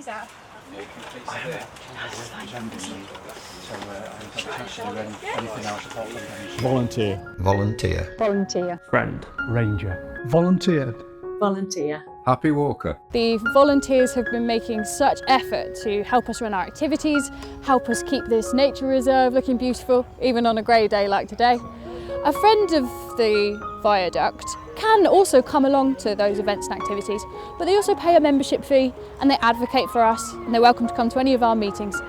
keys out. Volunteer. Volunteer. Volunteer. Friend. Ranger. Volunteer. Volunteer. Happy walker. The volunteers have been making such effort to help us run our activities, help us keep this nature reserve looking beautiful, even on a grey day like today. A friend of the viaduct can also come along to those events and activities, but they also pay a membership fee and they advocate for us and they're welcome to come to any of our meetings.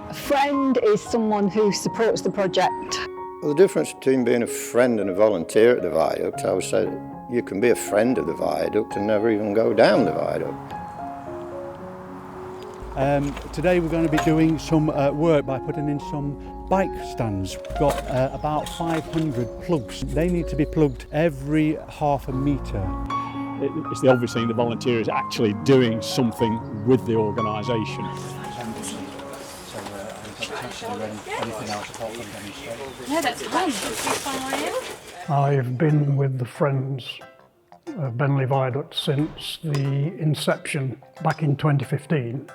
A friend is someone who supports the project. Well, the difference between being a friend and a volunteer at the viaduct, I would say you can be a friend of the viaduct and never even go down the viaduct. Today we're going to be doing some work by putting in some bike stands. We've got about 500 plugs. They need to be plugged every half a metre. It's the obvious thing, the volunteer is actually doing something with the organisation. No, that's fine. I've been with the Friends of Bennerley Viaduct since the inception back in 2015,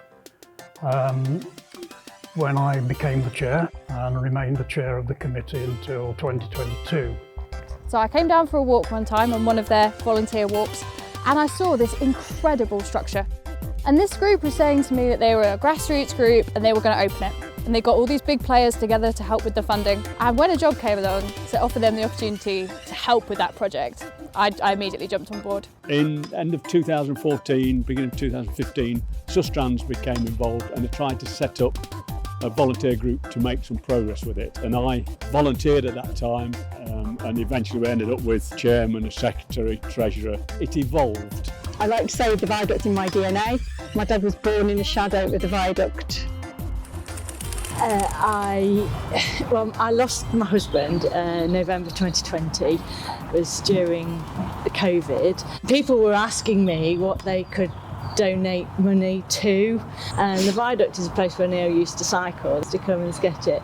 when I became the chair and remained the chair of the committee until 2022. So I came down for a walk one time on one of their volunteer walks and I saw this incredible structure. And this group was saying to me that they were a grassroots group and they were going to open it. And they got all these big players together to help with the funding. And when a job came along to offer them the opportunity to help with that project, I immediately jumped on board. In end of 2014, beginning of 2015, Sustrans became involved and they tried to set up a volunteer group to make some progress with it. And I volunteered at that time and eventually we ended up with chairman, a secretary, treasurer. It evolved. I like to say the viaduct in my DNA. My dad was born in the shadow of the viaduct. I lost my husband November 2020. It was during the COVID. People were asking me what they could donate money to, and the viaduct is a place where Neil used to cycle to come and sketch it.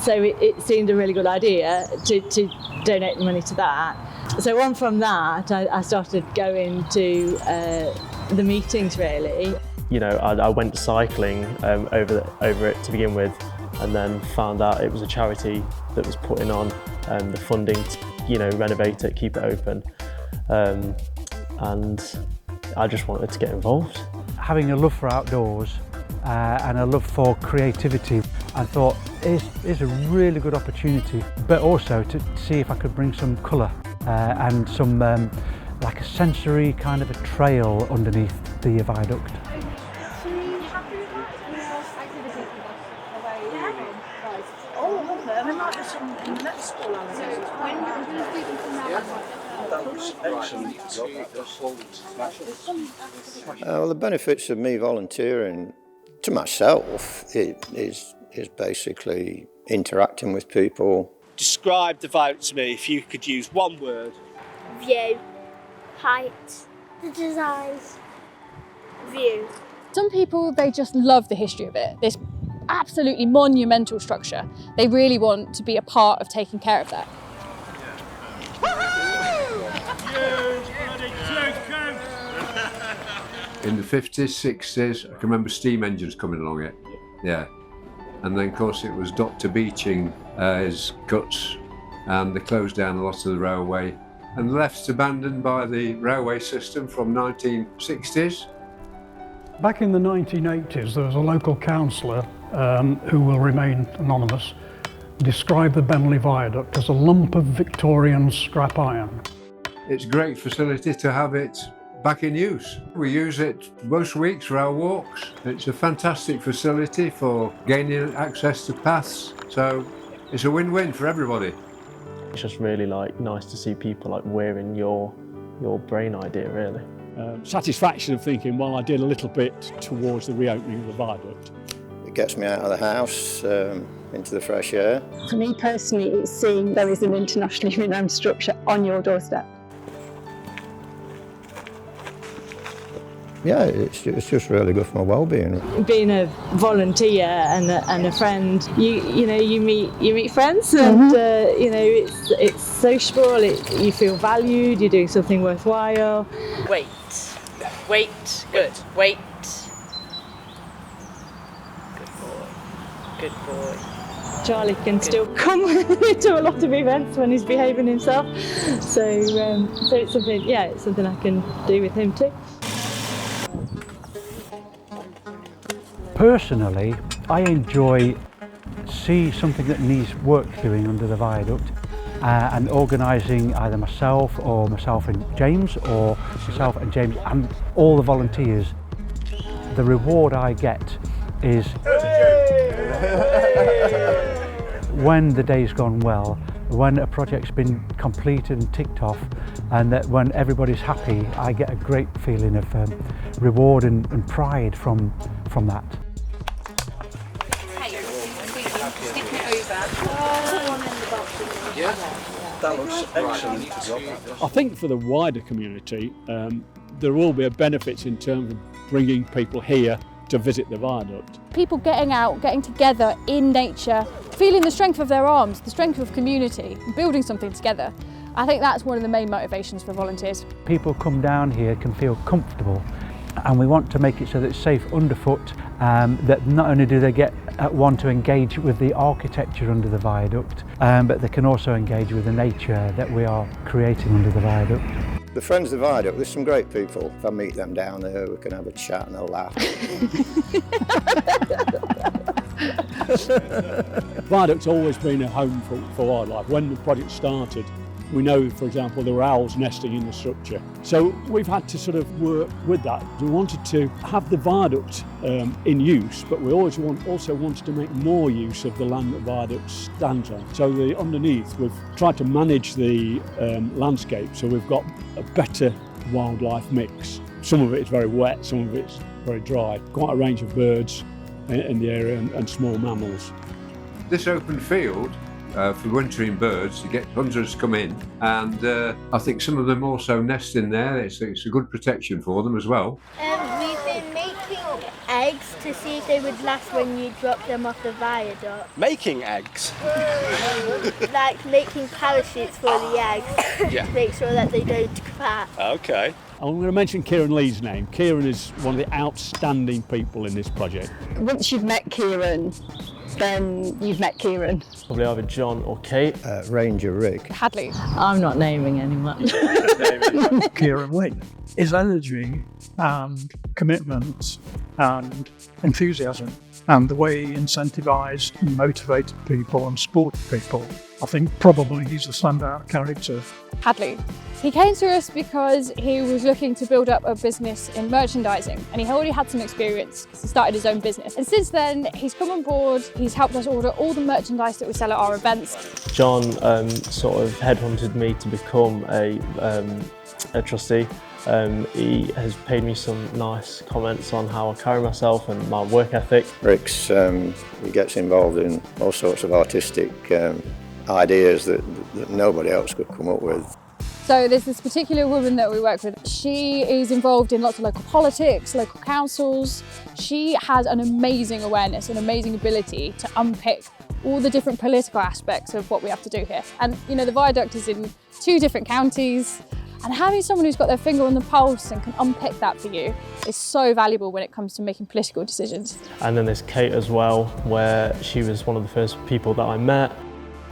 So it seemed a really good idea to donate the money to that. So on from that, I started going to the meetings really. You know, I went cycling over it to begin with, and then found out it was a charity that was putting on the funding to, renovate it, keep it open, and I just wanted to get involved. Having a love for outdoors and a love for creativity, I thought it's a really good opportunity, but also to see if I could bring some colour and some like a sensory kind of a trail underneath the viaduct. Well, the benefits of me volunteering to myself is basically interacting with people. Describe the viaduct to me if you could use one word. View, height, the designs, view. Some people, they just love the history of it, this absolutely monumental structure. They really want to be a part of taking care of that. In the 50s, 60s, I can remember steam engines coming along it. Yeah. And then, of course, it was Dr. Beeching, his guts, and they closed down a lot of the railway and left abandoned by the railway system from 1960s. Back in the 1980s, there was a local councillor who will remain anonymous, described the Bennerley Viaduct as a lump of Victorian scrap iron. It's a great facility to have it back in use. We use it most weeks for our walks. It's a fantastic facility for gaining access to paths, so it's a win-win for everybody. It's just really nice to see people wearing your brain idea really. Satisfaction of thinking, well, I did a little bit towards the reopening of the viaduct. It gets me out of the house, into the fresh air. For me personally, it's seeing there is an internationally renowned structure on your doorstep. Yeah, it's just really good for my well-being. Being a volunteer and a friend, you meet friends, and it's sociable. You feel valued. You're doing something worthwhile. Wait, good. Wait. Good boy. Charlie can still come to a lot of events when he's behaving himself. So it's something, yeah, it's something I can do with him too. Personally, I enjoy see something that needs work doing under the viaduct and organising either myself and James, or myself and James and all the volunteers. The reward I get is when the day's gone well, when a project's been completed and ticked off, and that when everybody's happy, I get a great feeling of reward and pride from that. Yeah, that looks excellent. I think for the wider community, there will be a benefits in terms of bringing people here to visit the viaduct. People getting out, getting together in nature, feeling the strength of their arms, the strength of community, building something together. I think that's one of the main motivations for volunteers. People come down here can feel comfortable, and we want to make it so that it's safe underfoot, that not only do they get want to engage with the architecture under the viaduct, but they can also engage with the nature that we are creating under the viaduct. The Friends of the Viaduct, there's some great people. If I meet them down there, we can have a chat and a laugh. Viaduct's always been a home for wildlife. When the project started, we know, for example, there were owls nesting in the structure. So we've had to sort of work with that. We wanted to have the viaduct in use, but we also wanted to make more use of the land that viaduct stands on. So underneath, we've tried to manage the landscape, so we've got a better wildlife mix. Some of it is very wet, some of it's very dry. Quite a range of birds in the area and small mammals. This open field for wintering birds, you get hunters come in, and I think some of them also nest in there. It's a good protection for them as well. We've been making eggs to see if they would last when you drop them off the viaduct. Making eggs? Like making parachutes for the eggs Yeah. to make sure that they don't crack. Okay. I'm going to mention Kieran Lee's name. Kieran is one of the outstanding people in this project. Once you've met Kieran, then you've met Kieran. Probably either John or Kate. Ranger Rick. Hadley. I'm not naming anyone. Kieran Lee. His energy and commitment and enthusiasm and the way he incentivised and motivated people and supported people, I think probably he's a standout character. Hadley. He came to us because he was looking to build up a business in merchandising, and he already had some experience because he started his own business. And since then, he's come on board, he's helped us order all the merchandise that we sell at our events. John sort of headhunted me to become a trustee. He has paid me some nice comments on how I carry myself and my work ethic. Rick's he gets involved in all sorts of artistic ideas that nobody else could come up with. So there's this particular woman that we work with. She is involved in lots of local politics, local councils. She has an amazing awareness, an amazing ability to unpick all the different political aspects of what we have to do here. And you know, the viaduct is in 2 different counties, and having someone who's got their finger on the pulse and can unpick that for you is so valuable when it comes to making political decisions. And then there's Kate as well, where she was one of the first people that I met.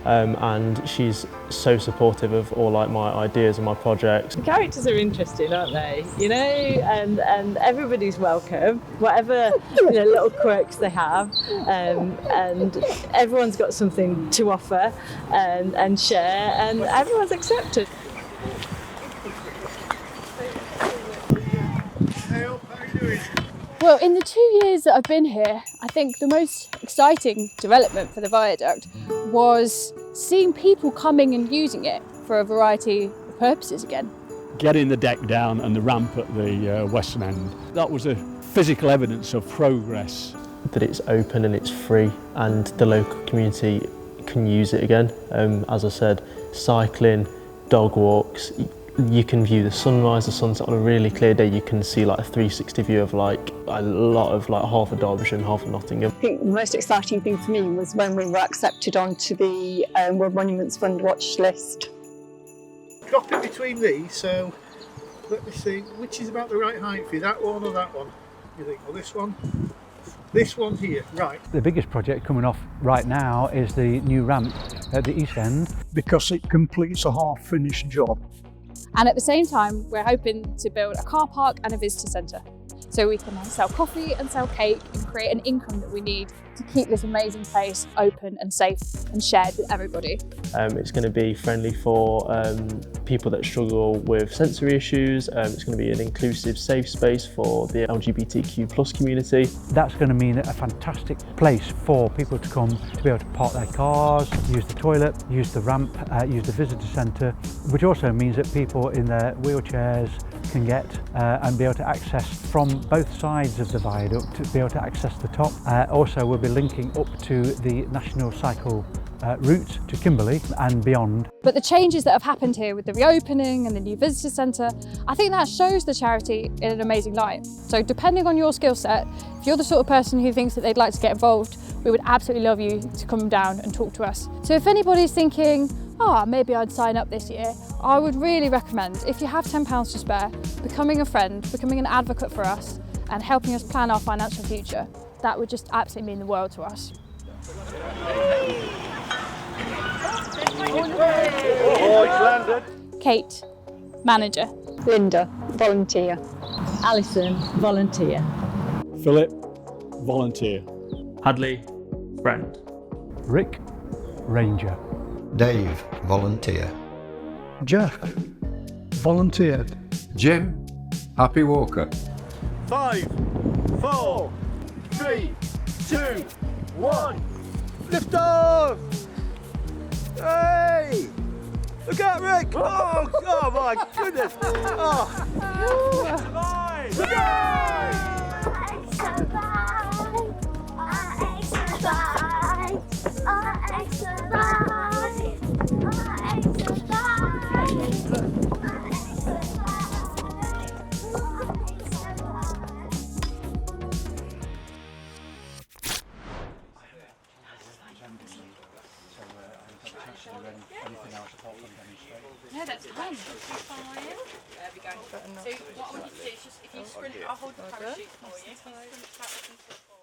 And she's so supportive of all like my ideas and my projects. The characters are interesting, aren't they? You know, and everybody's welcome, whatever little quirks they have, and everyone's got something to offer and share, and everyone's accepted. Well, in the 2 years that I've been here, I think the most exciting development for the viaduct was seeing people coming and using it for a variety of purposes again. Getting the deck down and the ramp at the western end, that was a physical evidence of progress. That it's open and it's free and the local community can use it again. As I said, cycling, dog walks, you can view the sunrise, the sunset on a really clear day. You can see like a 360 view of like a lot of like half of Derbyshire and half of Nottingham. I think the most exciting thing for me was when we were accepted onto the World Monuments Fund watch list. Drop it between these, so let me see which is about the right height for you, that one or that one? You think, well, this one? This one here, right. The biggest project coming off right now is the new ramp at the east end. Because it completes a half-finished job. And at the same time, we're hoping to build a car park and a visitor centre. So we can sell coffee and sell cake and create an income that we need to keep this amazing place open and safe and shared with everybody. It's going to be friendly for people that struggle with sensory issues. It's going to be an inclusive, safe space for the LGBTQ+ community. That's going to mean a fantastic place for people to come to be able to park their cars, use the toilet, use the ramp, use the visitor centre, which also means that people in their wheelchairs can get and be able to access from both sides of the viaduct to be able to access the top. Also, we'll be linking up to the National Cycle route to Kimberley and beyond. But the changes that have happened here with the reopening and the new visitor centre, I think that shows the charity in an amazing light. So depending on your skill set, if you're the sort of person who thinks that they'd like to get involved, we would absolutely love you to come down and talk to us. So if anybody's thinking, maybe I'd sign up this year, I would really recommend, if you have £10 to spare, becoming a friend, becoming an advocate for us and helping us plan our financial future. That would just absolutely mean the world to us. Kate, manager. Linda, volunteer. Alison, volunteer. Philip, volunteer. Hadley, friend. Rick, ranger. Dave, volunteer. Jeff, volunteered. Jim, happy walker. 5, 4, 3, 2, 1. Lift off! Hey! Look out, Rick! Oh my goodness! Oh! No, that's fine. There we go. So what I want you to do is just, if you scrunch, I'll hold the parachute for you.